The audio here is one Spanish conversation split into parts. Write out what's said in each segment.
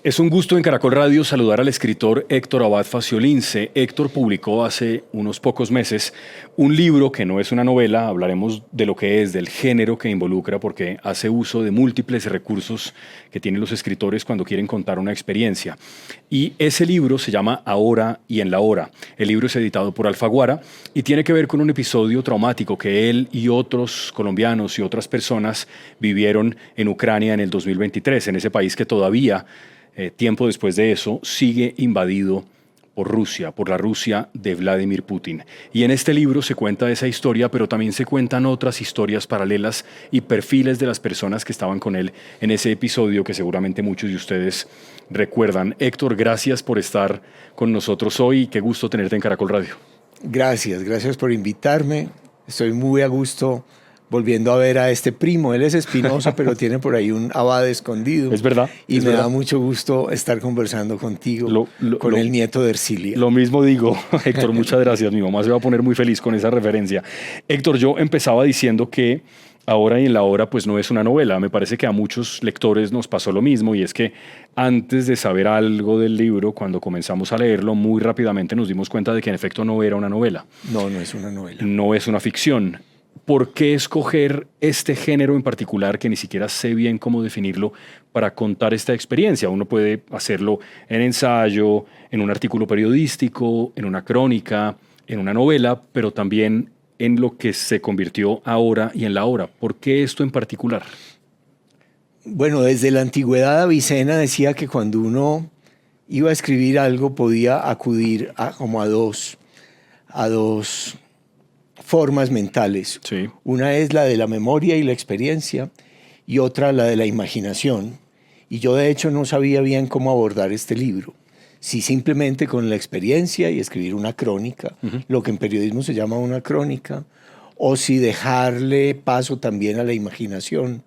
Es un gusto en Caracol Radio saludar al escritor Héctor Abad Faciolince. Héctor publicó hace unos pocos meses un libro que no es una novela, hablaremos de lo que es, del género que involucra, porque hace uso de múltiples recursos que tienen los escritores cuando quieren contar una experiencia. Y ese libro se llama Ahora y en la Hora. El libro es editado por Alfaguara y tiene que ver con un episodio traumático que él y otros colombianos y otras personas vivieron en Ucrania en el 2023, en ese país que todavía tiempo después de eso, sigue invadido por Rusia, por la Rusia de Vladimir Putin. Y en este libro se cuenta esa historia, pero también se cuentan otras historias paralelas y perfiles de las personas que estaban con él en ese episodio que seguramente muchos de ustedes recuerdan. Héctor, gracias por estar con nosotros hoy. Qué gusto tenerte en Caracol Radio. Gracias por invitarme. Estoy muy a gusto volviendo a ver a este primo. Él es Espinosa, pero tiene por ahí un Abad escondido. Es verdad. Y me da mucho gusto estar conversando contigo, con el nieto de Ercilia. Lo mismo digo, Héctor, muchas gracias. Mi mamá se va a poner muy feliz con esa referencia. Héctor, yo empezaba diciendo que Ahora y en la Hora pues no es una novela. Me parece que a muchos lectores nos pasó lo mismo, y es que antes de saber algo del libro, cuando comenzamos a leerlo, muy rápidamente nos dimos cuenta de que en efecto no era una novela. No es una novela. No es una ficción. ¿Por qué escoger este género en particular, que ni siquiera sé bien cómo definirlo, para contar esta experiencia? Uno puede hacerlo en ensayo, en un artículo periodístico, en una crónica, en una novela, pero también en lo que se convirtió Ahora y en la Hora. ¿Por qué esto en particular? Bueno, desde la antigüedad Avicena decía que cuando uno iba a escribir algo podía acudir a dos formas mentales. Sí. Una es la de la memoria y la experiencia, y otra la de la imaginación. Y yo de hecho no sabía bien cómo abordar este libro. Si simplemente con la experiencia y escribir una crónica, lo que en periodismo se llama una crónica, o si dejarle paso también a la imaginación,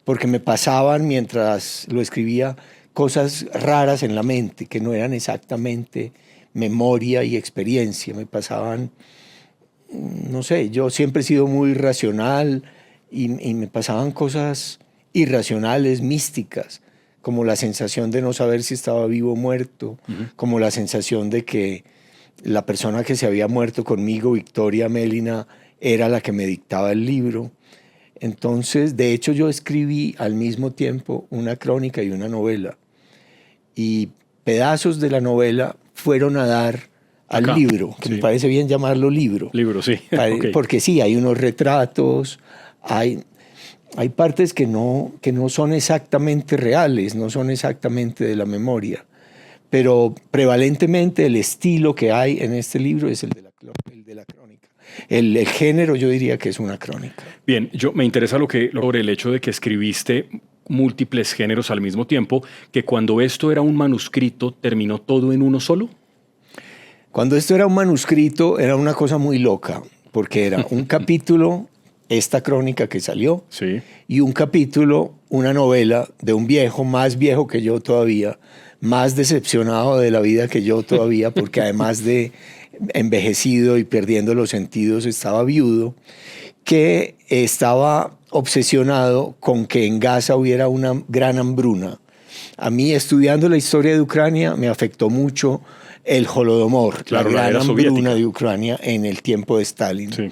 porque me pasaban mientras lo escribía cosas raras en la mente, que no eran exactamente memoria y experiencia, me pasaban. No sé, yo siempre he sido muy racional y me pasaban cosas irracionales, místicas, como la sensación de no saber si estaba vivo o muerto, como la sensación de que la persona que se había muerto conmigo, Victoria Mélina, era la que me dictaba el libro. Entonces, de hecho, yo escribí al mismo tiempo una crónica y una novela. Y pedazos de la novela fueron a dar al libro, que sí. Me parece bien llamarlo libro. Libro, sí. Okay. Porque sí, hay unos retratos, hay partes que no son exactamente reales, no son exactamente de la memoria, pero prevalentemente el estilo que hay en este libro es el de la crónica. El género yo diría que es una crónica. Bien, me interesa sobre el hecho de que escribiste múltiples géneros al mismo tiempo, que cuando esto era un manuscrito, ¿terminó todo en uno solo? Cuando esto era un manuscrito era una cosa muy loca, porque era un capítulo, esta crónica que salió, sí, y un capítulo, una novela de un viejo, más viejo que yo todavía, más decepcionado de la vida que yo todavía, porque además de envejecido y perdiendo los sentidos, estaba viudo, que estaba obsesionado con que en Gaza hubiera una gran hambruna. A mí, estudiando la historia de Ucrania, me afectó mucho el Holodomor, claro, la gran hambruna soviética de Ucrania en el tiempo de Stalin. Sí.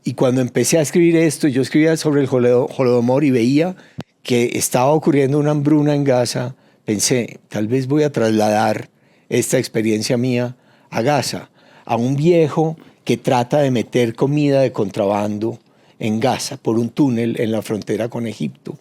Y cuando empecé a escribir esto, yo escribía sobre el Holodomor y veía que estaba ocurriendo una hambruna en Gaza, pensé, tal vez voy a trasladar esta experiencia mía a Gaza, a un viejo que trata de meter comida de contrabando en Gaza por un túnel en la frontera con Egipto.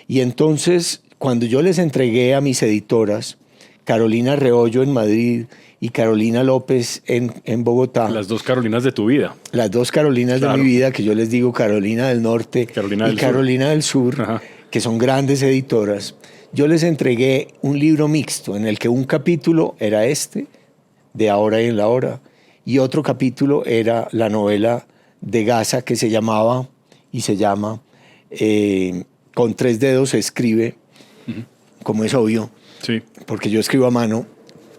Y entonces, cuando yo les entregué a mis editoras, Carolina Reollo en Madrid y Carolina López en Bogotá. Las dos Carolinas de tu vida. Las dos Carolinas de mi vida, que yo les digo Carolina del Norte y Carolina del Sur, Ajá. Que son grandes editoras. Yo les entregué un libro mixto en el que un capítulo era este, de Ahora y en la Hora, y otro capítulo era la novela de Gaza que se llamaba y se llama Con tres dedos se escribe, como es obvio, sí, porque yo escribo a mano,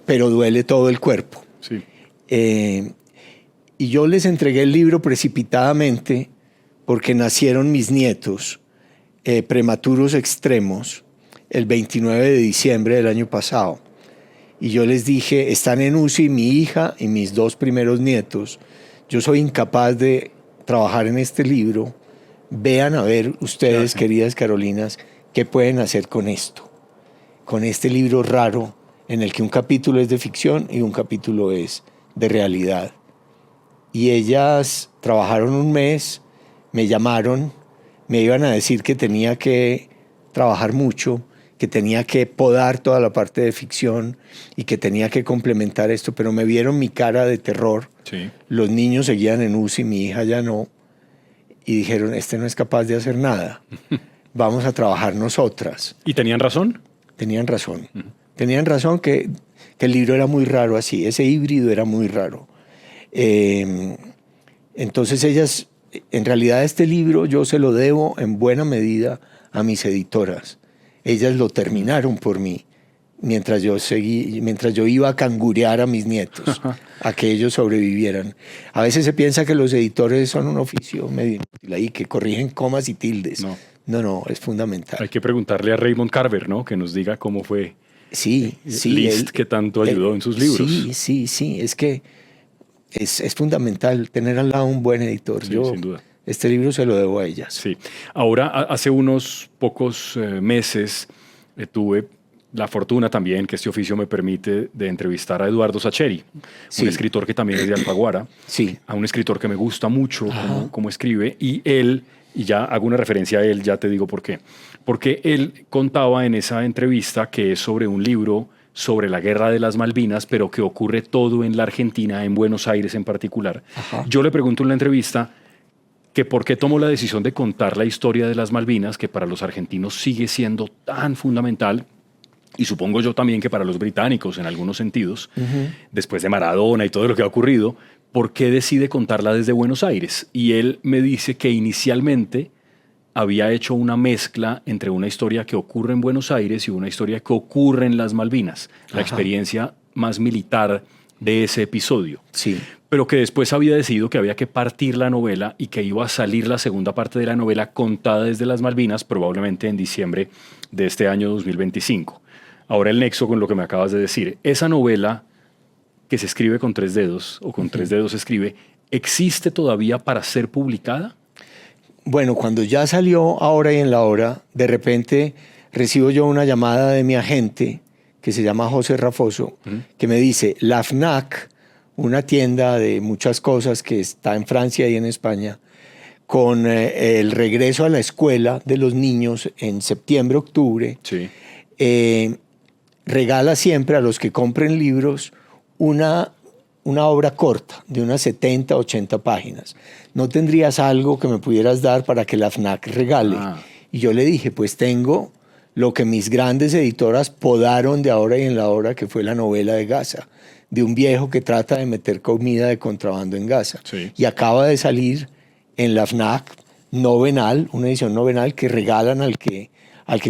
pero duele todo el cuerpo. Sí. Y yo les entregué el libro precipitadamente porque nacieron mis nietos, prematuros extremos, el 29 de diciembre del año pasado. Y yo les dije, están en UCI mi hija y mis 2 primeros nietos. Yo soy incapaz de trabajar en este libro. Vean a ver ustedes, Gracias. queridas Carolinas, qué pueden hacer con esto. Con este libro raro en el que un capítulo es de ficción y un capítulo es de realidad. Y ellas trabajaron un mes, me llamaron, me iban a decir que tenía que trabajar mucho, que tenía que podar toda la parte de ficción y que tenía que complementar esto, pero me vieron mi cara de terror. Sí. Los niños seguían en UCI, mi hija ya no, y dijeron, este no es capaz de hacer nada, vamos a trabajar nosotras. ¿Y tenían razón? Tenían razón. Tenían razón que el libro era muy raro así, ese híbrido era muy raro. Entonces ellas, en realidad este libro yo se lo debo en buena medida a mis editoras. Ellas lo terminaron por mí mientras yo iba a cangurear a mis nietos, a que ellos sobrevivieran. A veces se piensa que los editores son un oficio medio inútil ahí, que corrigen comas y tildes. No, es fundamental. Hay que preguntarle a Raymond Carver, ¿no? Que nos diga cómo fue Liszt, que tanto ayudó en sus libros. Sí, es que es fundamental tener al lado un buen editor. Sí, Yo sin duda. este libro se lo debo a ellas. Sí. Ahora, hace unos pocos meses tuve la fortuna también, que este oficio me permite, de entrevistar a Eduardo Sacheri, un escritor que también es de Alfaguara, a un escritor que me gusta mucho cómo escribe, y ya hago una referencia a él, ya te digo por qué. Porque él contaba en esa entrevista que es sobre un libro sobre la guerra de las Malvinas, pero que ocurre todo en la Argentina, en Buenos Aires en particular. Yo le pregunto en la entrevista que por qué tomó la decisión de contar la historia de las Malvinas, que para los argentinos sigue siendo tan fundamental, y supongo yo también que para los británicos en algunos sentidos, después de Maradona y todo lo que ha ocurrido, ¿por qué decide contarla desde Buenos Aires? Y él me dice que inicialmente había hecho una mezcla entre una historia que ocurre en Buenos Aires y una historia que ocurre en las Malvinas, la experiencia más militar de ese episodio. Sí. Pero que después había decidido que había que partir la novela y que iba a salir la segunda parte de la novela contada desde las Malvinas, probablemente en diciembre de este año 2025. Ahora el nexo con lo que me acabas de decir. Esa novela que se escribe con 3 dedos, o con 3 dedos se escribe, ¿existe todavía para ser publicada? Bueno, cuando ya salió Ahora y en la Hora, de repente recibo yo una llamada de mi agente, que se llama José Rafoso, que me dice, la FNAC, una tienda de muchas cosas que está en Francia y en España, con el regreso a la escuela de los niños en septiembre, octubre, regala siempre a los que compren libros una obra corta de unas 70, 80 páginas. ¿No tendrías algo que me pudieras dar para que la FNAC regale? Y yo le dije, pues tengo lo que mis grandes editoras podaron de Ahora y en la Hora, que fue la novela de Gaza, de un viejo que trata de meter comida de contrabando en Gaza. Y acaba de salir en la FNAC novenal, una edición novenal que regalan al que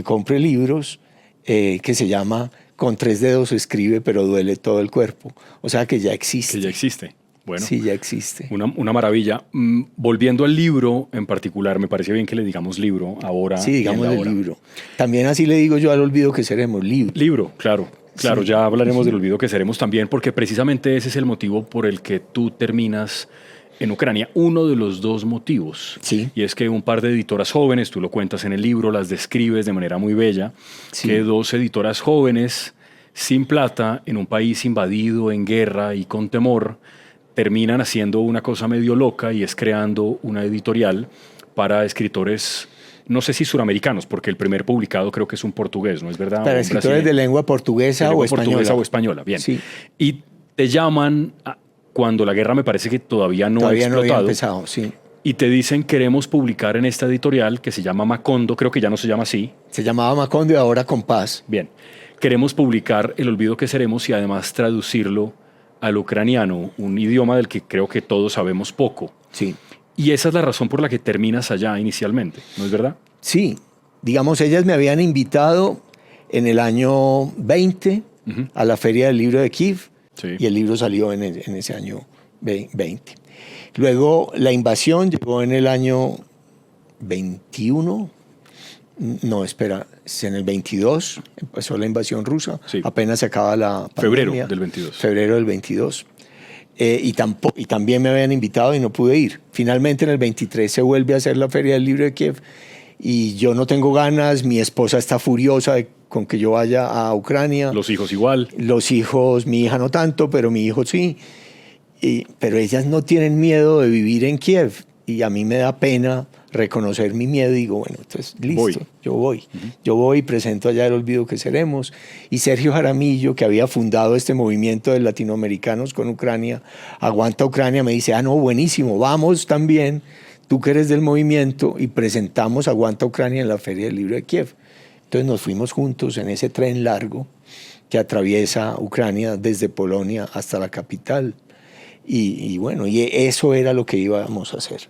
compre libros, que se llama Con 3 dedos se escribe, pero duele todo el cuerpo. O sea que ya existe. Que ya existe. Bueno, sí, ya existe. Una maravilla. Volviendo al libro en particular, me parece bien que le digamos libro ahora. Sí, digamos el libro. También así le digo yo al olvido que seremos, libro. Libro, claro. Claro, sí. Ya hablaremos del olvido que seremos también, porque precisamente ese es el motivo por el que tú terminas en Ucrania. Uno de los 2 motivos. Sí. Y es que un par de editoras jóvenes, tú lo cuentas en el libro, las describes de manera muy bella, que 2 editoras jóvenes sin plata, en un país invadido, en guerra y con temor, terminan haciendo una cosa medio loca y es creando una editorial para escritores, no sé si suramericanos, porque el primer publicado creo que es un portugués, ¿no es verdad? Para escritores de lengua portuguesa o española. Portuguesa o española, bien. Sí. Y te llaman cuando la guerra me parece que todavía no ha explotado. No había empezado, sí. Y te dicen, queremos publicar en esta editorial que se llama Macondo, creo que ya no se llama así. Se llamaba Macondo y ahora Compás. Bien. Queremos publicar El olvido que seremos y además traducirlo al ucraniano, un idioma del que creo que todos sabemos poco. Sí. Y esa es la razón por la que terminas allá inicialmente, ¿no es verdad? Sí. Digamos, ellas me habían invitado en el año 20 a la Feria del Libro de Kiev y el libro salió en ese año 20. Luego la invasión llegó en el año 21 No, espera, es en el 22, empezó la invasión rusa, Sí. apenas se acaba la Febrero pandemia. del 22. Febrero del 22. Y también me habían invitado y no pude ir. Finalmente en el 23 se vuelve a hacer la Feria del Libro de Kiev y yo no tengo ganas, mi esposa está furiosa con que yo vaya a Ucrania. Los hijos igual. Los hijos, mi hija no tanto, pero mi hijo sí. Pero ellas no tienen miedo de vivir en Kiev y a mí me da pena reconocer mi miedo y digo, bueno, entonces listo, yo voy. Yo voy y presento allá El Olvido que Seremos. Y Sergio Jaramillo, que había fundado este movimiento de latinoamericanos con Ucrania, Aguanta Ucrania, me dice, no, buenísimo, vamos también, tú que eres del movimiento, y presentamos Aguanta Ucrania en la Feria del Libro de Kiev. Entonces nos fuimos juntos en ese tren largo que atraviesa Ucrania desde Polonia hasta la capital. Y bueno, y eso era lo que íbamos a hacer.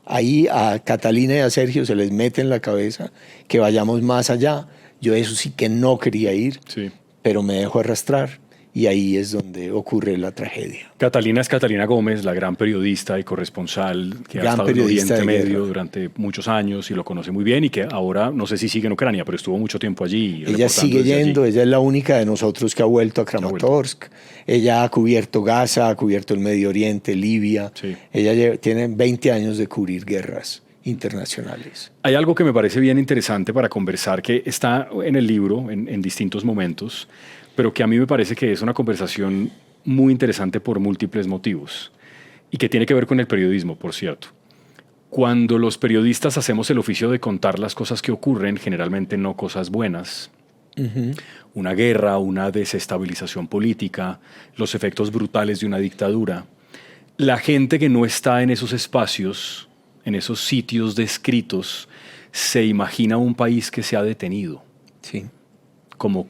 Ahí a Catalina y a Sergio se les mete en la cabeza que vayamos más allá. Yo eso sí que no quería ir, Sí. pero me dejo arrastrar y ahí es donde ocurre la tragedia. Catalina es Catalina Gómez, la gran periodista y corresponsal que ha Gran estado en periodista Oriente de Medio guerra. durante muchos años y lo conoce muy bien y que ahora, no sé si sigue en Ucrania, pero estuvo mucho tiempo allí. Ella sigue desde yendo, allí. ella es la única de nosotros que ha vuelto a Kramatorsk. Ella ha cubierto Gaza, ha cubierto el Medio Oriente, Libia. Sí. Ella tiene 20 años de cubrir guerras internacionales. Hay algo que me parece bien interesante para conversar, que está en el libro en distintos momentos, pero que a mí me parece que es una conversación muy interesante por múltiples motivos y que tiene que ver con el periodismo, por cierto. Cuando los periodistas hacemos el oficio de contar las cosas que ocurren, generalmente no cosas buenas, una guerra, una desestabilización política, los efectos brutales de una dictadura, la gente que no está en esos espacios, en esos sitios descritos, se imagina un país que se ha detenido, Sí. como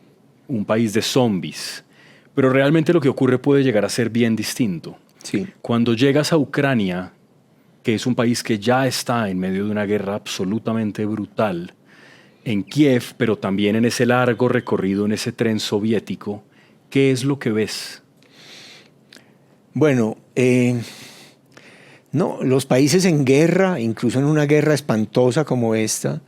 un país de zombies. Pero realmente lo que ocurre puede llegar a ser bien distinto. Sí. Cuando llegas a Ucrania, que es un país que ya está en medio de una guerra absolutamente brutal, en Kiev, pero también en ese largo recorrido, en ese tren soviético, ¿qué es lo que ves? Bueno, no, los países en guerra, incluso en una guerra espantosa como esta,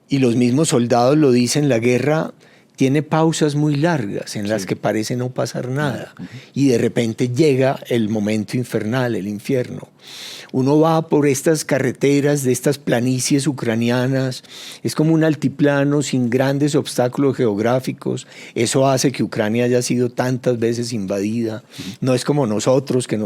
y los mismos soldados lo dicen, la guerra tiene pausas muy largas en las que parece no pasar nada. Y de repente llega el momento infernal, el infierno. Uno va por estas carreteras de estas planicies ucranianas, es como un altiplano sin grandes obstáculos geográficos. Eso hace que Ucrania haya sido tantas veces invadida. No es como nosotros que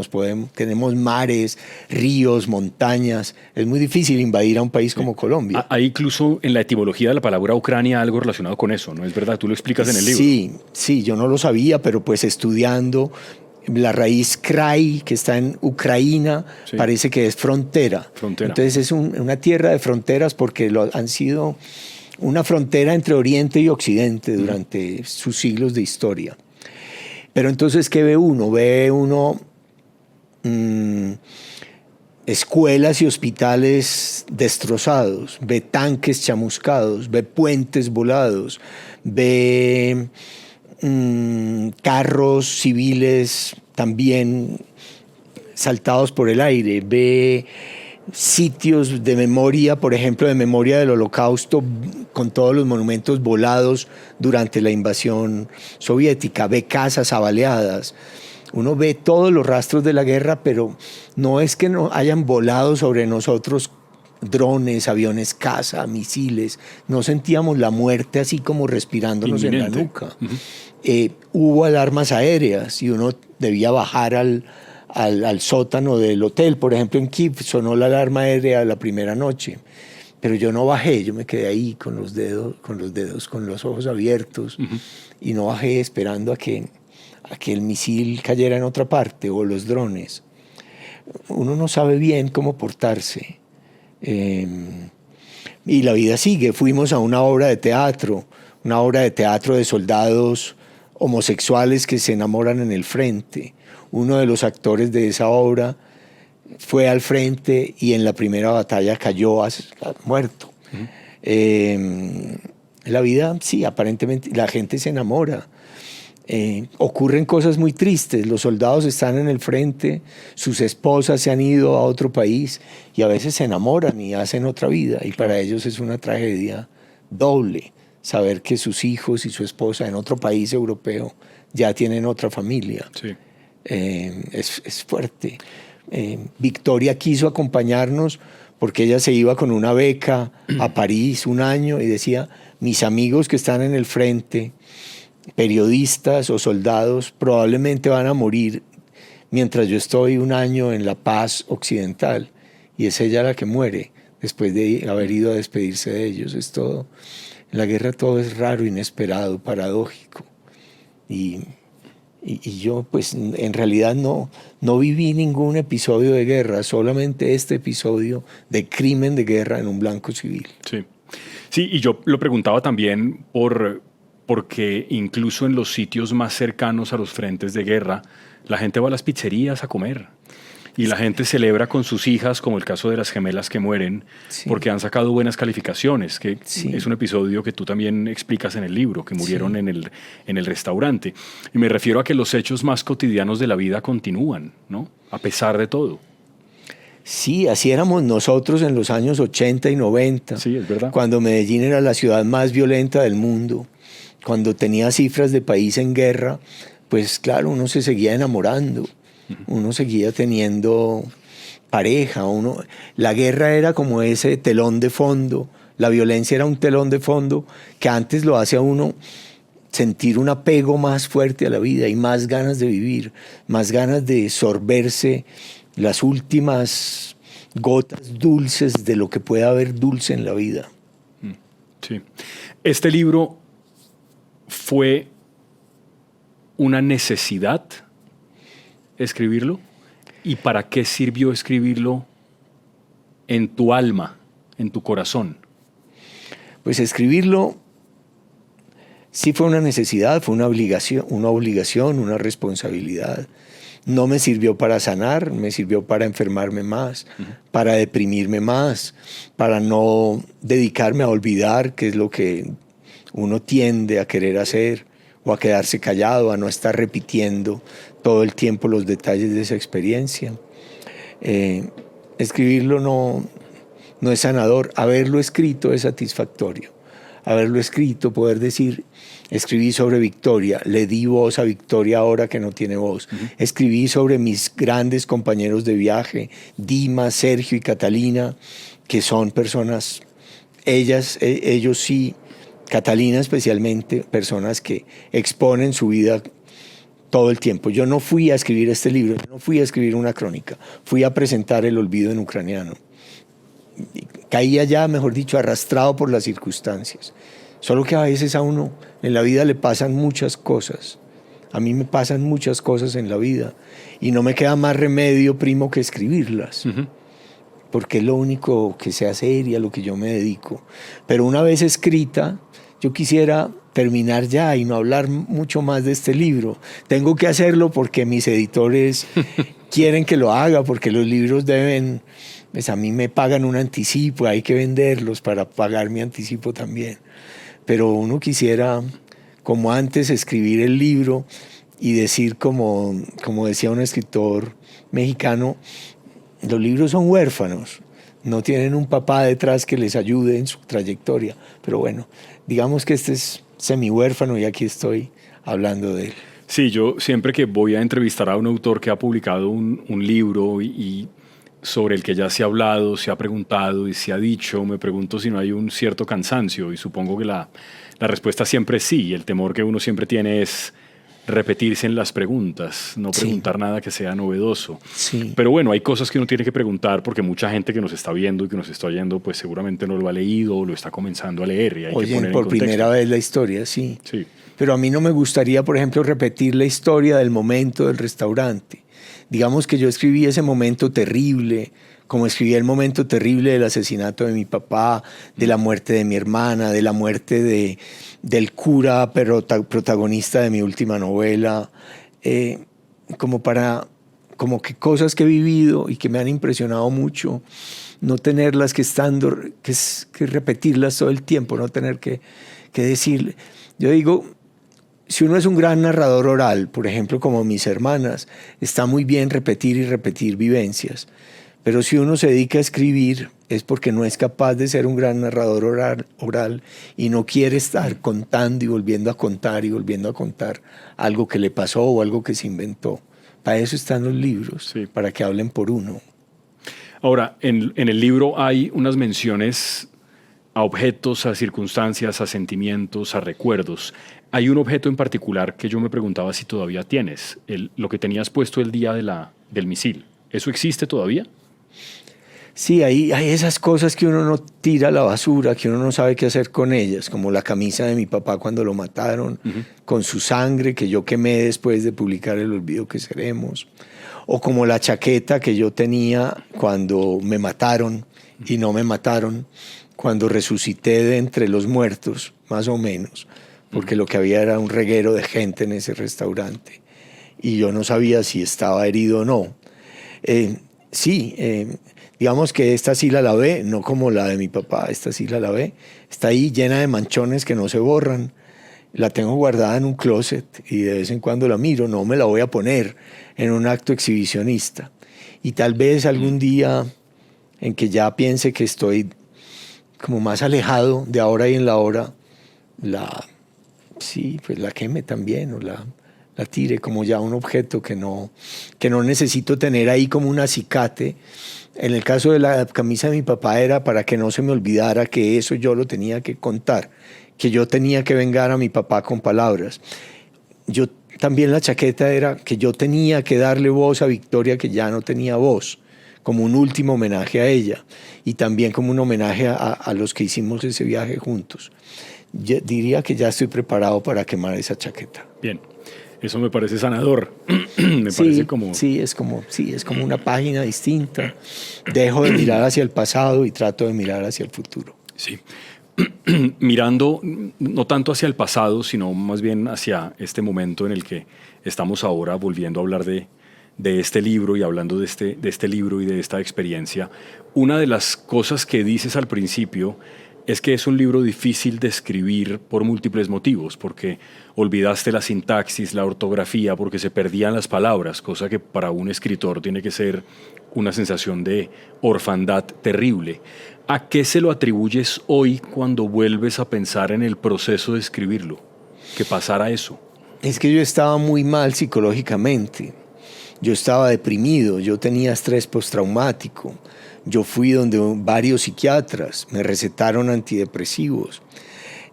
tenemos mares, ríos, montañas. Es muy difícil invadir a un país como Colombia. Hay incluso en la etimología de la palabra Ucrania algo relacionado con eso, ¿no es verdad? Tú lo explicas en el libro. Sí, yo no lo sabía, pero pues estudiando la raíz krai, que está en Ucrania, parece que es frontera. Entonces es una tierra de fronteras porque han sido una frontera entre Oriente y Occidente durante sus siglos de historia. Pero entonces, ¿qué ve uno? Ve uno escuelas y hospitales destrozados, ve tanques chamuscados, ve puentes volados, ve carros civiles también saltados por el aire, ve sitios de memoria, por ejemplo, de memoria del Holocausto, con todos los monumentos volados durante la invasión soviética, ve casas avaleadas. Uno ve todos los rastros de la guerra, pero no es que no hayan volado sobre nosotros drones, aviones caza, misiles. No sentíamos la muerte así como respirándonos en la nuca. Hubo alarmas aéreas y uno debía bajar al sótano del hotel. Por ejemplo, en Kiev sonó la alarma aérea la primera noche. Pero yo no bajé, yo me quedé ahí con los ojos abiertos y no bajé esperando a que el misil cayera en otra parte o los drones. Uno no sabe bien cómo portarse. Y la vida sigue. Fuimos a una obra de teatro de soldados homosexuales que se enamoran en el frente. Uno de los actores de esa obra fue al frente y en la primera batalla cayó muerto. La vida, sí, aparentemente la gente se enamora. Ocurren cosas muy tristes. Los soldados están en el frente, sus esposas se han ido a otro país y a veces se enamoran y hacen otra vida y para ellos es una tragedia doble saber que sus hijos y su esposa en otro país europeo ya tienen otra familia. Sí. Es fuerte. Victoria quiso acompañarnos porque ella se iba con una beca a París un año y decía, mis amigos que están en el frente, periodistas o soldados, probablemente van a morir mientras yo estoy un año en la paz occidental. Y es ella la que muere después de haber ido a despedirse de ellos. Es todo. En la guerra todo es raro, inesperado, paradójico. Y yo, pues, en realidad no viví ningún episodio de guerra, solamente este episodio de crimen de guerra en un blanco civil. Sí, sí, y yo lo preguntaba también porque incluso en los sitios más cercanos a los frentes de guerra, la gente va a las pizzerías a comer. Y la gente celebra con sus hijas, como el caso de las gemelas que mueren, sí, porque han sacado buenas calificaciones, que sí, es un episodio que tú también explicas en el libro, que murieron sí, en el restaurante. Y me refiero a que los hechos más cotidianos de la vida continúan, ¿no? A pesar de todo. Sí, así éramos nosotros en los años 80 y 90. Sí, es verdad. Cuando Medellín era la ciudad más violenta del mundo, cuando tenía cifras de país en guerra, pues claro, uno se seguía enamorando. Uno seguía teniendo pareja, la guerra era como ese telón de fondo, la violencia era un telón de fondo que antes lo hace a uno sentir un apego más fuerte a la vida y más ganas de vivir, más ganas de sorberse las últimas gotas dulces de lo que pueda haber dulce en la vida. Sí. Este libro fue una necesidad escribirlo, y para qué sirvió escribirlo en tu alma, en tu corazón. Pues escribirlo sí fue una necesidad, fue una obligación, una responsabilidad. No me sirvió para sanar, me sirvió para enfermarme más, para deprimirme más, para no dedicarme a olvidar, que es lo que uno tiende a querer hacer, o a quedarse callado, a no estar repitiendo todo el tiempo los detalles de esa experiencia. Escribirlo no es sanador, haberlo escrito es satisfactorio. Haberlo escrito, poder decir, escribí sobre Victoria, le di voz a Victoria ahora que no tiene voz. Escribí sobre mis grandes compañeros de viaje, Dima, Sergio y Catalina, que son personas, ellos sí, Catalina especialmente, personas que exponen su vida todo el tiempo. Yo no fui a escribir este libro, no fui a escribir una crónica, fui a presentar el olvido en ucraniano. Caí allá, mejor dicho, arrastrado por las circunstancias. Solo que a veces a uno en la vida le pasan muchas cosas. A mí me pasan muchas cosas en la vida y no me queda más remedio, primo, que escribirlas. Porque es lo único que sé hacer y a lo que yo me dedico. Pero una vez escrita, yo quisiera terminar ya y no hablar mucho más de este libro. Tengo que hacerlo porque mis editores quieren que lo haga, porque los libros deben, pues a mí me pagan un anticipo, hay que venderlos para pagar mi anticipo también. Pero uno quisiera, como antes, escribir el libro y decir, como decía un escritor mexicano, los libros son huérfanos, no tienen un papá detrás que les ayude en su trayectoria. Pero bueno, digamos que este es semi-huérfano y aquí estoy hablando de él. Sí, yo siempre que voy a entrevistar a un autor que ha publicado un libro y sobre el que ya se ha hablado, se ha preguntado y se ha dicho, me pregunto si no hay un cierto cansancio, y supongo que la respuesta siempre es sí. El temor que uno siempre tiene es repetirse en las preguntas, no preguntar nada que sea novedoso. Sí. Pero bueno, hay cosas que uno tiene que preguntar porque mucha gente que nos está viendo y que nos está oyendo, pues seguramente no lo ha leído o lo está comenzando a leer y hay que poner en contexto. Por primera vez la historia, sí. Sí. Pero a mí no me gustaría, por ejemplo, repetir la historia del momento del restaurante. Digamos que yo escribí ese momento terrible, como escribí el momento terrible del asesinato de mi papá, de la muerte de mi hermana, de la muerte del cura protagonista de mi última novela, como que cosas que he vivido y que me han impresionado mucho, no tenerlas que repetirlas todo el tiempo, no tener que decirle. Yo digo, si uno es un gran narrador oral, por ejemplo, como mis hermanas, está muy bien repetir y repetir vivencias. Pero si uno se dedica a escribir, es porque no es capaz de ser un gran narrador oral y no quiere estar contando y volviendo a contar y volviendo a contar algo que le pasó o algo que se inventó. Para eso están los libros, Sí. para que hablen por uno. Ahora, en el libro hay unas menciones a objetos, a circunstancias, a sentimientos, a recuerdos. Hay un objeto en particular que yo me preguntaba si todavía tienes, lo que tenías puesto el día del misil. ¿Eso existe todavía? Sí, hay esas cosas que uno no tira a la basura, que uno no sabe qué hacer con ellas, como la camisa de mi papá cuando lo mataron, con su sangre que yo quemé después de publicar El olvido que seremos, o como la chaqueta que yo tenía cuando me mataron y no me mataron, cuando resucité de entre los muertos, más o menos, porque lo que había era un reguero de gente en ese restaurante y yo no sabía si estaba herido o no. Digamos que esta sí la lavé, no como la de mi papá, esta sí la lavé. Está ahí llena de manchones que no se borran. La tengo guardada en un closet y de vez en cuando la miro. No me la voy a poner en un acto exhibicionista. Y tal vez algún día en que ya piense que estoy como más alejado de ahora y en la hora, la queme también o la tire como ya un objeto que no necesito tener ahí como un acicate. En el caso de la camisa de mi papá era para que no se me olvidara que eso yo lo tenía que contar, que yo tenía que vengar a mi papá con palabras. Yo también la chaqueta era que yo tenía que darle voz a Victoria que ya no tenía voz, como un último homenaje a ella y también como un homenaje a los que hicimos ese viaje juntos. Yo diría que ya estoy preparado para quemar esa chaqueta. Bien. Eso me parece sanador. Parece como... Sí, es como una página distinta. Dejo de mirar hacia el pasado y trato de mirar hacia el futuro. Sí. Mirando no tanto hacia el pasado, sino más bien hacia este momento en el que estamos ahora volviendo a hablar de este libro y hablando de este libro y de esta experiencia. Una de las cosas que dices al principio es que es un libro difícil de escribir por múltiples motivos, porque olvidaste la sintaxis, la ortografía, porque se perdían las palabras, cosa que para un escritor tiene que ser una sensación de orfandad terrible. ¿A qué se lo atribuyes hoy cuando vuelves a pensar en el proceso de escribirlo? ¿Que pasara eso? Es que yo estaba muy mal psicológicamente. Yo estaba deprimido, yo tenía estrés postraumático. Yo fui donde varios psiquiatras, me recetaron antidepresivos.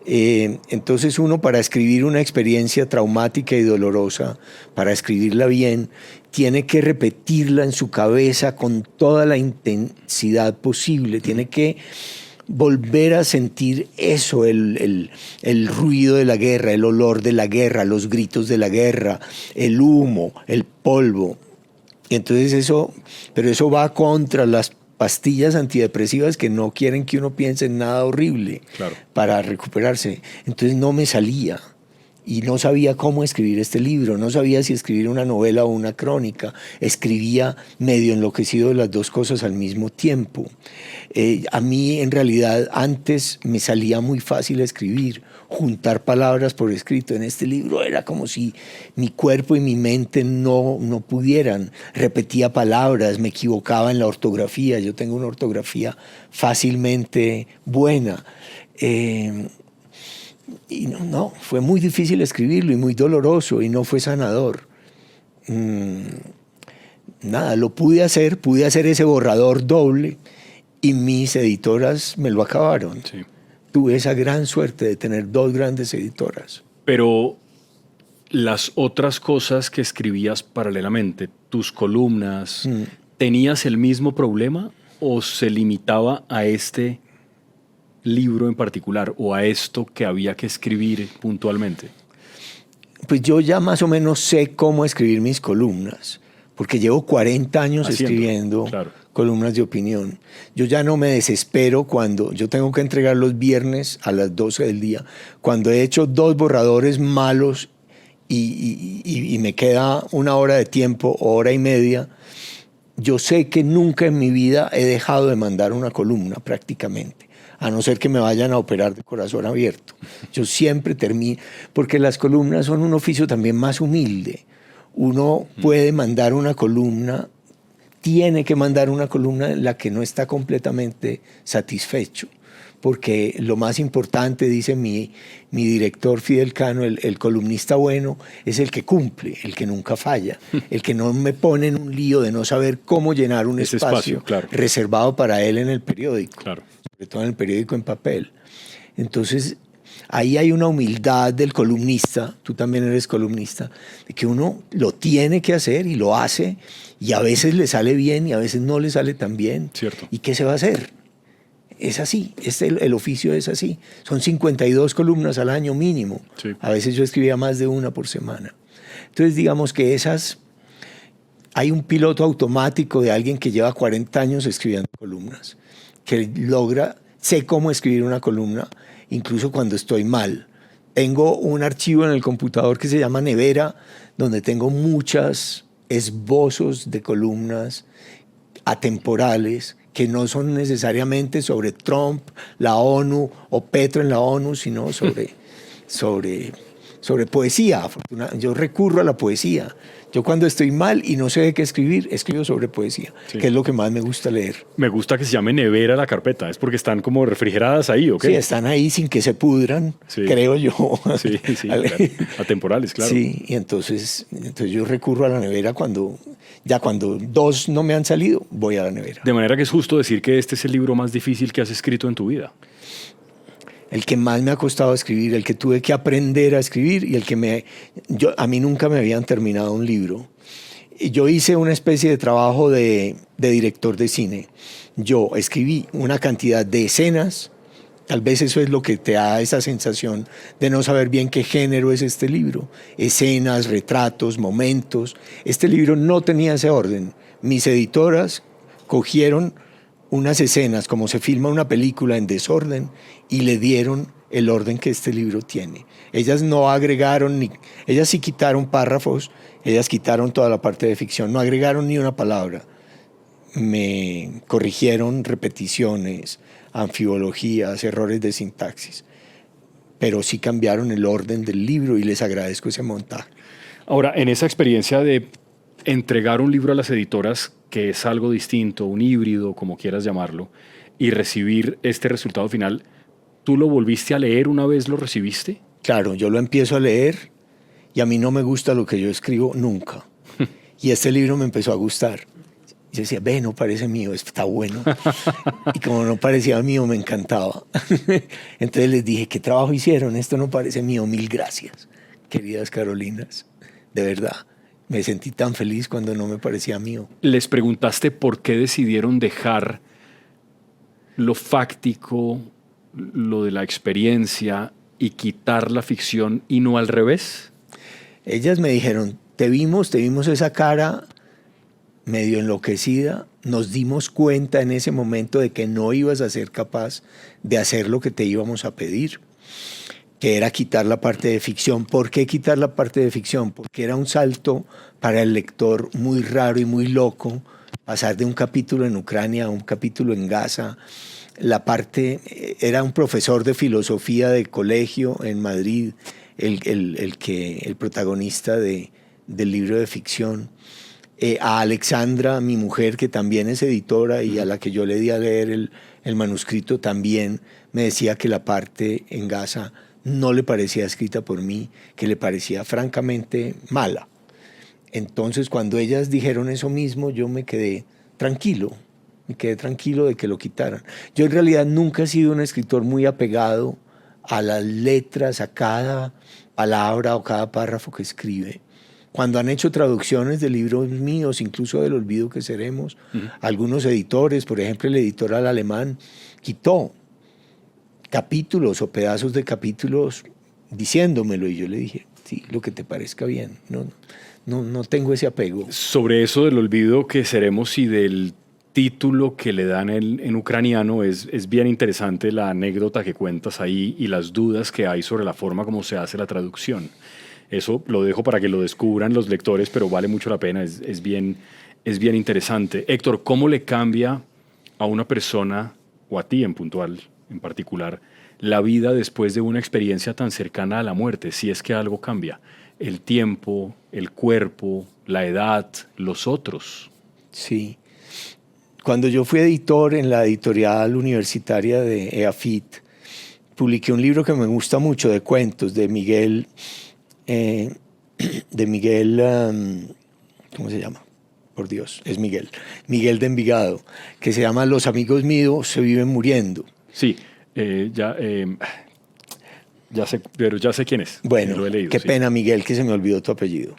Entonces uno para escribir una experiencia traumática y dolorosa, para escribirla bien, tiene que repetirla en su cabeza con toda la intensidad posible, tiene que volver a sentir eso, el ruido de la guerra, el olor de la guerra, los gritos de la guerra, el humo, el polvo. Entonces pero eso va contra las pastillas antidepresivas que no quieren que uno piense en nada horrible. Claro. Para recuperarse. Entonces no me salía y no sabía cómo escribir este libro, no sabía si escribir una novela o una crónica. Escribía medio enloquecido de las dos cosas al mismo tiempo. A mí en realidad antes me salía muy fácil escribir, juntar palabras por escrito. En este libro era como si mi cuerpo y mi mente no pudieran. Repetía palabras, me equivocaba en la ortografía. Yo tengo una ortografía fácilmente buena. Y fue muy difícil escribirlo y muy doloroso y no fue sanador. Lo pude hacer ese borrador doble y mis editoras me lo acabaron. Sí. Tuve esa gran suerte de tener dos grandes editoras. Pero las otras cosas que escribías paralelamente, tus columnas, ¿tenías el mismo problema o se limitaba a este libro en particular o a esto que había que escribir puntualmente? Pues yo ya más o menos sé cómo escribir mis columnas, porque llevo 40 años escribiendo columnas de opinión. Yo ya no me desespero cuando yo tengo que entregar los viernes a las 12 del día, cuando he hecho 2 borradores malos y me queda 1 hora de tiempo o hora y media. Yo sé que nunca en mi vida he dejado de mandar una columna prácticamente, a no ser que me vayan a operar de corazón abierto. Yo siempre termino, porque las columnas son un oficio también más humilde. Uno puede mandar una columna tiene que mandar una columna en la que no está completamente satisfecho. Porque lo más importante, dice mi director Fidel Cano, el columnista bueno es el que cumple, el que nunca falla, el que no me pone en un lío de no saber cómo llenar un espacio claro, reservado para él en el periódico, claro. sobre todo en el periódico en papel. Entonces, ahí hay una humildad del columnista, tú también eres columnista, de que uno lo tiene que hacer y lo hace, y a veces le sale bien y a veces no le sale tan bien. Cierto. ¿Y qué se va a hacer? Es así, el oficio es así. Son 52 columnas al año mínimo. Sí. A veces yo escribía más de una por semana. Entonces, digamos que hay un piloto automático de alguien que lleva 40 años escribiendo columnas, que sé cómo escribir una columna, incluso cuando estoy mal. Tengo un archivo en el computador que se llama Nevera, donde tengo muchos esbozos de columnas atemporales, que no son necesariamente sobre Trump, la ONU o Petro en la ONU, sino sobre poesía. Yo recurro a la poesía. Yo cuando estoy mal y no sé de qué escribir, escribo sobre poesía, sí, que es lo que más me gusta leer. Me gusta que se llame nevera la carpeta. ¿Es porque están como refrigeradas ahí o qué? Sí, están ahí sin que se pudran, sí, creo yo. Sí, claro. Atemporales, claro. Sí, y entonces yo recurro a la nevera cuando dos no me han salido, voy a la nevera. De manera que es justo decir que este es el libro más difícil que has escrito en tu vida. El que más me ha costado escribir, el que tuve que aprender a escribir y a mí nunca me habían terminado un libro. Yo hice una especie de trabajo de director de cine. Yo escribí una cantidad de escenas, tal vez eso es lo que te da esa sensación de no saber bien qué género es este libro. Escenas, retratos, momentos. Este libro no tenía ese orden. Mis editoras cogieron unas escenas, como se filma una película en desorden, y le dieron el orden que este libro tiene. Ellas no agregaron, ellas sí quitaron párrafos, ellas quitaron toda la parte de ficción, no agregaron ni una palabra. Me corrigieron repeticiones, anfibologías, errores de sintaxis, pero sí cambiaron el orden del libro y les agradezco ese montaje. Ahora, en esa experiencia de entregar un libro a las editoras, que es algo distinto, un híbrido, como quieras llamarlo, y recibir este resultado final, ¿tú lo volviste a leer una vez lo recibiste? Claro, yo lo empiezo a leer y a mí no me gusta lo que yo escribo nunca. Y este libro me empezó a gustar. Yo decía, no parece mío, está bueno. Y como no parecía mío, me encantaba. Entonces les dije, ¿qué trabajo hicieron? Esto no parece mío, 1000 gracias, queridas Carolinas, de verdad. Me sentí tan feliz cuando no me parecía mío. ¿Les preguntaste por qué decidieron dejar lo fáctico, lo de la experiencia y quitar la ficción y no al revés? Ellas me dijeron, te vimos esa cara medio enloquecida, nos dimos cuenta en ese momento de que no ibas a ser capaz de hacer lo que te íbamos a pedir, que era quitar la parte de ficción. ¿Por qué quitar la parte de ficción? Porque era un salto para el lector muy raro y muy loco, pasar de un capítulo en Ucrania a un capítulo en Gaza. Era un profesor de filosofía de colegio en Madrid, el protagonista del libro de ficción. A Alexandra, mi mujer, que también es editora y a la que yo le di a leer el manuscrito, también me decía que la parte en Gaza no le parecía escrita por mí, que le parecía francamente mala. Entonces, cuando ellas dijeron eso mismo, yo me quedé tranquilo de que lo quitaran. Yo en realidad nunca he sido un escritor muy apegado a las letras, a cada palabra o cada párrafo que escribe. Cuando han hecho traducciones de libros míos, incluso del Olvido que seremos, algunos editores, por ejemplo el editor al alemán, quitó capítulos o pedazos de capítulos diciéndomelo, y yo le dije, sí, lo que te parezca bien, no tengo ese apego. Sobre eso del Olvido que seremos y del título que le dan en ucraniano, es bien interesante la anécdota que cuentas ahí y las dudas que hay sobre la forma como se hace la traducción. Eso lo dejo para que lo descubran los lectores, pero vale mucho la pena, es bien interesante. Héctor, ¿cómo le cambia a una persona, o a ti en puntual, en particular, la vida después de una experiencia tan cercana a la muerte, si es que algo cambia? El tiempo, el cuerpo, la edad, los otros. Sí, Cuando yo fui editor en la editorial universitaria de EAFIT, publiqué un libro que me gusta mucho de cuentos de Miguel, ¿cómo se llama? Por Dios, es Miguel de Envigado, que se llama Los amigos míos se viven muriendo. Sí, ya sé, pero ya sé quién es. Bueno, lo he leído, qué sí. pena, Miguel, que se me olvidó tu apellido.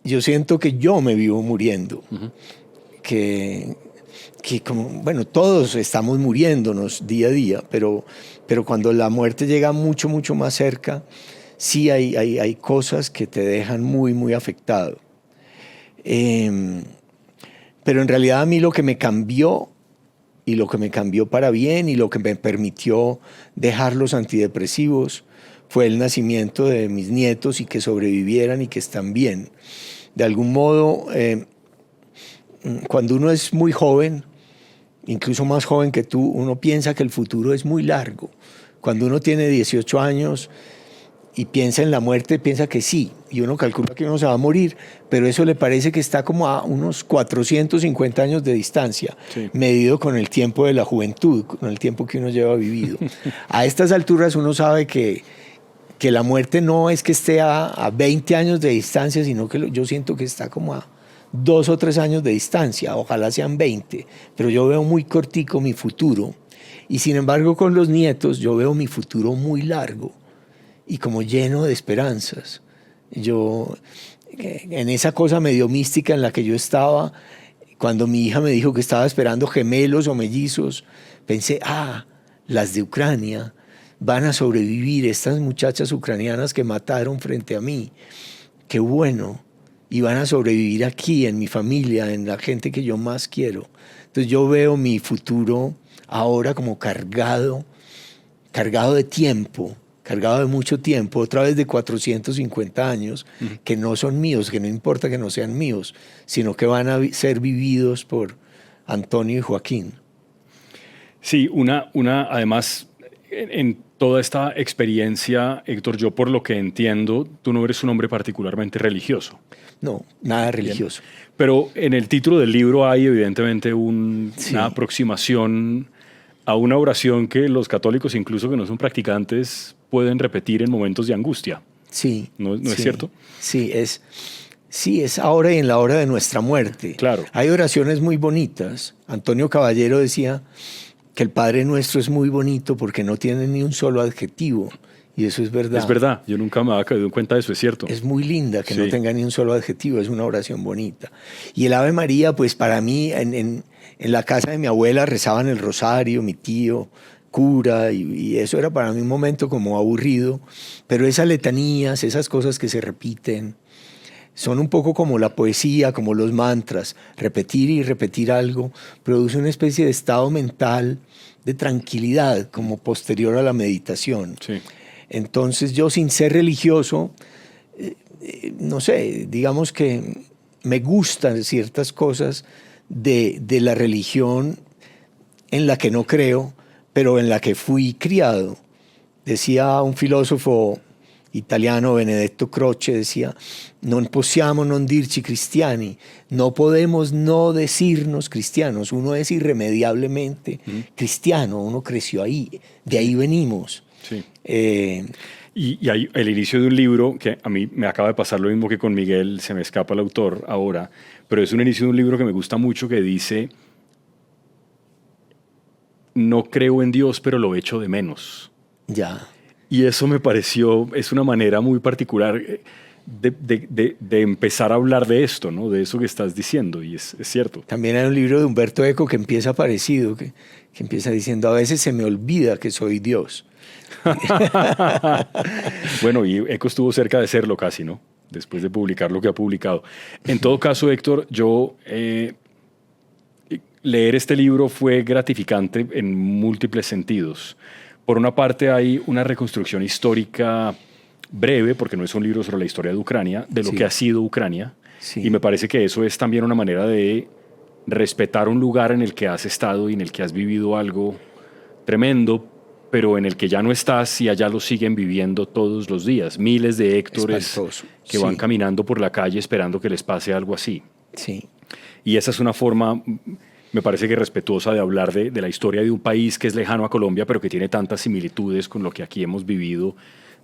Yo siento que yo me vivo muriendo, que como, bueno, todos estamos muriéndonos día a día, pero cuando la muerte llega mucho, mucho más cerca, sí hay cosas que te dejan muy, muy afectado. Pero en realidad a mí lo que me cambió, y lo que me cambió para bien, y lo que me permitió dejar los antidepresivos, fue el nacimiento de mis nietos y que sobrevivieran y que están bien. De algún modo, cuando uno es muy joven, incluso más joven que tú, uno piensa que el futuro es muy largo. Cuando uno tiene 18 años y piensa en la muerte, piensa que sí, y uno calcula que uno se va a morir, pero eso le parece que está como a unos 450 años de distancia, sí, medido con el tiempo de la juventud, con el tiempo que uno lleva vivido. A estas alturas uno sabe que la muerte no es que esté a 20 años de distancia, sino que yo siento que está como a 2 o 3 años de distancia, ojalá sean 20, pero yo veo muy cortico mi futuro, y sin embargo con los nietos yo veo mi futuro muy largo y como lleno de esperanzas. Yo, en esa cosa medio mística en la que yo estaba, cuando mi hija me dijo que estaba esperando gemelos o mellizos, pensé, las de Ucrania van a sobrevivir, estas muchachas ucranianas que mataron frente a mí, qué bueno, y van a sobrevivir aquí, en mi familia, en la gente que yo más quiero. Entonces yo veo mi futuro ahora como cargado de tiempo, cargado de mucho tiempo, otra vez de 450 años, que no son míos, que no importa que no sean míos, sino que van a ser vividos por Antonio y Joaquín. Sí, además, en toda esta experiencia, Héctor, yo por lo que entiendo, tú no eres un hombre particularmente religioso. No, nada religioso. Bien. Pero en el título del libro hay evidentemente Sí. una aproximación a una oración que los católicos, incluso que no son practicantes, pueden repetir en momentos de angustia. Sí. ¿No sí, es cierto? Sí, es ahora y en la hora de nuestra muerte. Claro. Hay oraciones muy bonitas. Antonio Caballero decía que el Padre Nuestro es muy bonito porque no tiene ni un solo adjetivo. Y eso es verdad. Es verdad, yo nunca me había caído en cuenta de eso, es cierto. Es muy linda que Sí. no tenga ni un solo adjetivo, es una oración bonita. Y el Ave María, pues para mí, en la casa de mi abuela rezaban el rosario, mi tío, cura, y eso era para mí un momento como aburrido. Pero esas letanías, esas cosas que se repiten, son un poco como la poesía, como los mantras. Repetir y repetir algo produce una especie de estado mental de tranquilidad, como posterior a la meditación. Sí. Entonces yo, sin ser religioso, no sé, digamos que me gustan ciertas cosas de la religión en la que no creo, pero en la que fui criado. Decía un filósofo italiano, Benedetto Croce, decía, non possiamo non dirci cristiani, no podemos no decirnos cristianos, uno es irremediablemente cristiano, uno creció ahí, de ahí venimos. Sí. Y hay el inicio de un libro que a mí me acaba de pasar lo mismo que con Miguel, se me escapa el autor ahora, pero es un inicio de un libro que me gusta mucho que dice, no creo en Dios, pero lo echo de menos. Ya. Y eso me pareció, es una manera muy particular de empezar a hablar de esto, ¿no? De eso que estás diciendo, y es cierto. También hay un libro de Humberto Eco que empieza parecido, que empieza diciendo, a veces se me olvida que soy Dios. Bueno, y Eco estuvo cerca de serlo casi, ¿no? Después de publicar lo que ha publicado. En todo caso, Héctor, yo leer este libro fue gratificante en múltiples sentidos. Por una parte, hay una reconstrucción histórica breve, porque no es un libro sobre la historia de Ucrania, de lo Sí. que ha sido Ucrania. Sí. Y me parece que eso es también una manera de respetar un lugar en el que has estado y en el que has vivido algo tremendo, pero en el que ya no estás y allá lo siguen viviendo todos los días. Miles de Héctores Espantoso. que Sí. van caminando por la calle esperando que les pase algo así. Sí. Y esa es una forma, me parece que respetuosa de hablar de la historia de un país que es lejano a Colombia, pero que tiene tantas similitudes con lo que aquí hemos vivido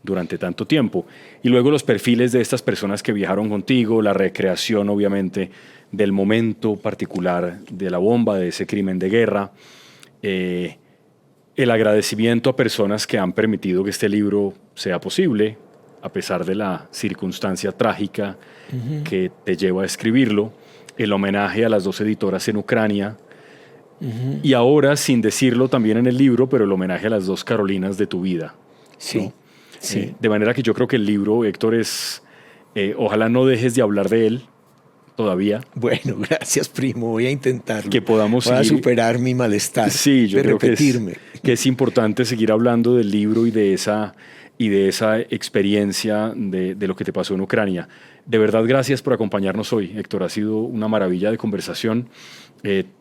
durante tanto tiempo. Y luego los perfiles de estas personas que viajaron contigo, la recreación obviamente del momento particular de la bomba, de ese crimen de guerra, el agradecimiento a personas que han permitido que este libro sea posible, a pesar de la circunstancia trágica que te lleva a escribirlo, el homenaje a las 2 editoras en Ucrania, y ahora, sin decirlo también en el libro, pero el homenaje a las 2 Carolinas de tu vida. Sí, ¿no? sí. De manera que yo creo que el libro, Héctor, es... ojalá no dejes de hablar de él todavía. Bueno, gracias, primo. Voy a intentarlo. Que podamos Voy a seguir... superar mi malestar. Sí, yo de creo repetirme. que es importante seguir hablando del libro y de esa experiencia de lo que te pasó en Ucrania. De verdad, gracias por acompañarnos hoy, Héctor. Ha sido una maravilla de conversación.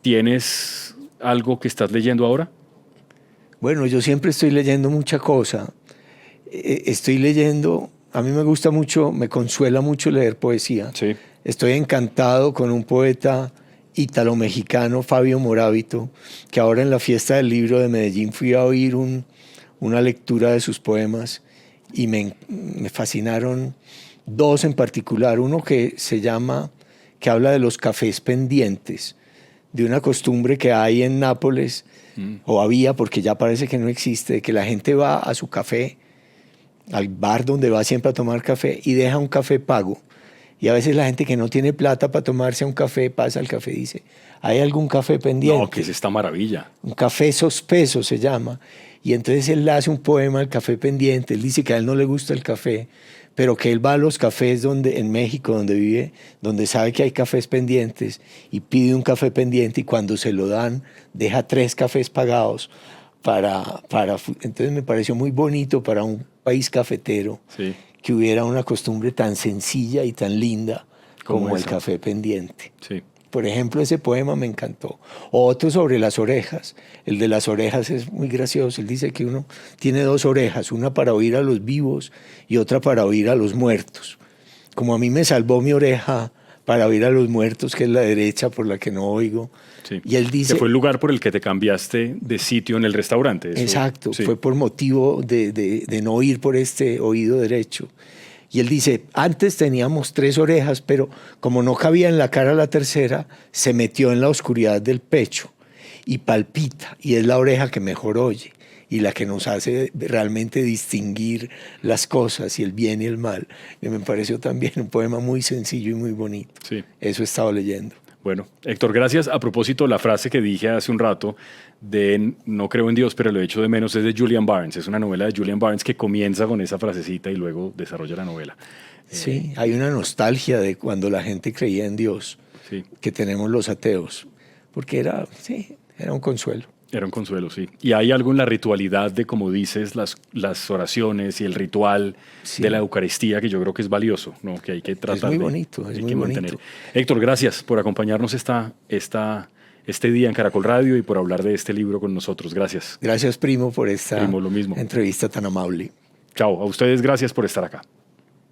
¿Tienes algo que estás leyendo ahora? Bueno, yo siempre estoy leyendo mucha cosa. Estoy leyendo, a mí me gusta mucho, me consuela mucho leer poesía. Sí. Estoy encantado con un poeta ítalo-mexicano, Fabio Morábito, que ahora en la fiesta del libro de Medellín fui a oír una lectura de sus poemas y me fascinaron 2 en particular. Uno que habla de los cafés pendientes, de una costumbre que hay en Nápoles, o había, porque ya parece que no existe, de que la gente va a su café, al bar donde va siempre a tomar café, y deja un café pago. Y a veces la gente que no tiene plata para tomarse un café pasa al café y dice, ¿hay algún café pendiente? No, que es esta maravilla. Un café sospeso se llama. Y entonces él hace un poema al café pendiente. Él dice que a él no le gusta el café, pero que él va a los cafés en México, donde vive, donde sabe que hay cafés pendientes, y pide un café pendiente, y cuando se lo dan, deja 3 cafés pagados entonces me pareció muy bonito para un país cafetero, Sí. que hubiera una costumbre tan sencilla y tan linda como el esa. café pendiente. Sí. Por ejemplo, ese poema me encantó. Otro sobre las orejas. El de las orejas es muy gracioso. Él dice que uno tiene 2 orejas, una para oír a los vivos y otra para oír a los muertos. Como a mí me salvó mi oreja para oír a los muertos, que es la derecha por la que no oigo. Sí. Y él dice... Que fue el lugar por el que te cambiaste de sitio en el restaurante. Eso, exacto, sí. fue por motivo de no oír por este oído derecho. Y él dice, antes teníamos 3 orejas, pero como no cabía en la cara la tercera, se metió en la oscuridad del pecho y palpita, y es la oreja que mejor oye y la que nos hace realmente distinguir las cosas y el bien y el mal. Y me pareció también un poema muy sencillo y muy bonito. Sí. Eso he estado leyendo. Bueno, Héctor, gracias. A propósito, la frase que dije hace un rato de no creo en Dios, pero lo echo de menos, es de Julian Barnes. Es una novela de Julian Barnes que comienza con esa frasecita y luego desarrolla la novela. Sí, hay una nostalgia de cuando la gente creía en Dios, Sí. que tenemos los ateos, porque era un consuelo. Era un consuelo, sí. Y hay algo en la ritualidad de, como dices, las oraciones y el ritual Sí. de la Eucaristía que yo creo que es valioso, ¿no? Que hay que tratar muy de- bonito, es hay muy que mantener. bonito. Héctor, gracias por acompañarnos este día en Caracol Radio y por hablar de este libro con nosotros. Gracias. Gracias, primo, por esta Primo, lo mismo. entrevista tan amable. Chao. A ustedes, gracias por estar acá.